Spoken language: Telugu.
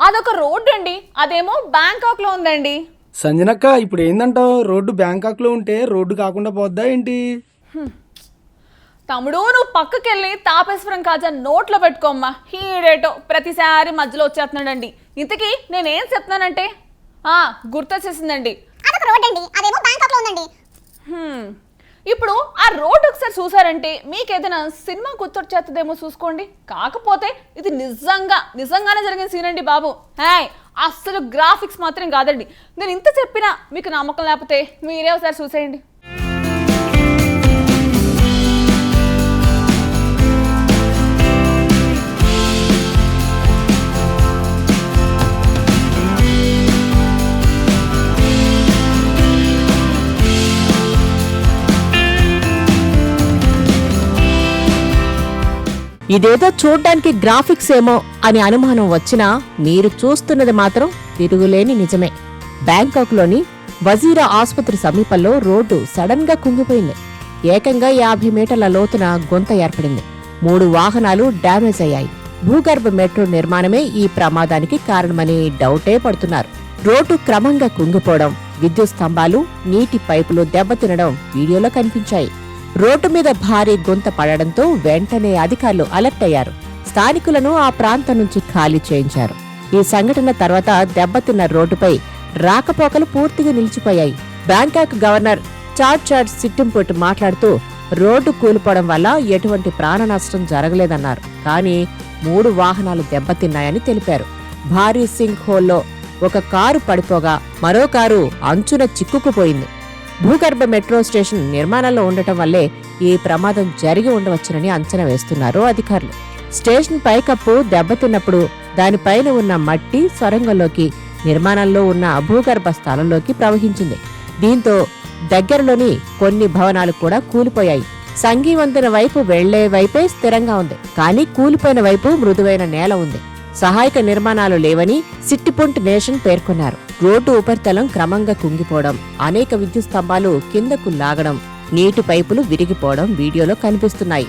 అదొక రోడ్డు అండి, అదేమో బ్యాంకాక్ లో ఉందండి. సంజనక్క, ఇప్పుడు ఏందంటావు? రోడ్డు బ్యాంకాక్ లో ఉంటే రోడ్డు కాకుండా పోద్దా ఏంటి? తమ్ముడు, నువ్వు పక్కకెళ్ళి తాపేశ్వరం కాజా నోట్లో పెట్టుకోమ్మా. హీడేటో ప్రతిసారి మధ్యలో వచ్చేస్తున్నాడండి. ఇంతకీ నేనేం చెప్తున్నానంటే గుర్తొచ్చేసిందండి. ఇప్పుడు ఆ రోడ్డు ఒకసారి చూసారంటే మీకు ఏదైనా సినిమా గుర్తొచ్చేస్తుందేమో చూసుకోండి. కాకపోతే ఇది నిజంగానే జరిగిన సీన్ అండి బాబు. అస్సలు గ్రాఫిక్స్ మాత్రం కాదండి. నేను ఇంత చెప్పినా మీకు నమ్మకం లేకపోతే మీరే ఒకసారి చూసేయండి. ఇదేదో చూడ్డానికి గ్రాఫిక్స్ ఏమో అని అనుమానం వచ్చినా మీరు చూస్తున్నది మాత్రం తిరుగులేని నిజమే. బ్యాంకాక్లోని వజీరా ఆసుపత్రి సమీపంలో రోడ్డు సడన్ గా కుంగిపోయింది. ఏకంగా 50 మీటర్ల లోతున గుంత ఏర్పడింది. 3 వాహనాలు డ్యామేజ్ అయ్యాయి. భూగర్భ మెట్రో నిర్మాణమే ఈ ప్రమాదానికి కారణమని డౌటే పడుతున్నారు. రోడ్డు క్రమంగా కుంగిపోవడం, విద్యుత్ స్తంభాలు, నీటి పైపులు దెబ్బతినడం వీడియోలో కనిపించాయి. రోడ్డు మీద భారీ గుంత పడడంతో వెంటనే అధికారులు అలర్ట్ అయ్యారు. స్థానికులను ఆ ప్రాంతం నుంచి ఖాళీ చేయించారు. ఈ సంఘటన తర్వాత దెబ్బతిన్న రోడ్డుపై రాకపోకలు పూర్తిగా నిలిచిపోయాయి. బ్యాంకాక్ గవర్నర్ చార్ట్ సిట్టింపుట్ మాట్లాడుతూ రోడ్డు కూలిపోవడం వల్ల ఎటువంటి ప్రాణ నష్టం జరగలేదన్నారు. కానీ 3 వాహనాలు దెబ్బతిన్నాయని తెలిపారు. భారీ సింక్ హోల్లో ఒక కారు పడిపోగా మరో కారు అంచున చిక్కుకుపోయింది. భూగర్భ మెట్రో స్టేషన్ నిర్మాణంలో ఉండటం వల్లే ఈ ప్రమాదం జరిగి ఉండవచ్చునని అంచనా వేస్తున్నారు అధికారులు. స్టేషన్ పైకప్పు దెబ్బతిన్నప్పుడు దానిపైన ఉన్న మట్టి సొరంగంలోకి, నిర్మాణంలో ఉన్న భూగర్భ స్థలంలోకి ప్రవహించింది. దీంతో దగ్గరలోని కొన్ని భవనాలు కూడా కూలిపోయాయి. సంఘీవంతన వైపు వెళ్లే వైపే స్థిరంగా ఉంది, కానీ కూలిపోయిన వైపు మృదువైన నేల ఉంది. సహాయక నిర్మాణాలు లేవని సిట్టిపుంట్ నేషన్ పేర్కొన్నారు. రోడ్డు ఉపరితలం క్రమంగా కుంగిపోవడం, అనేక విద్యుత్ స్తంభాలు కిందకు లాగడం, నీటి పైపులు విరిగిపోవడం వీడియోలో కనిపిస్తున్నాయి.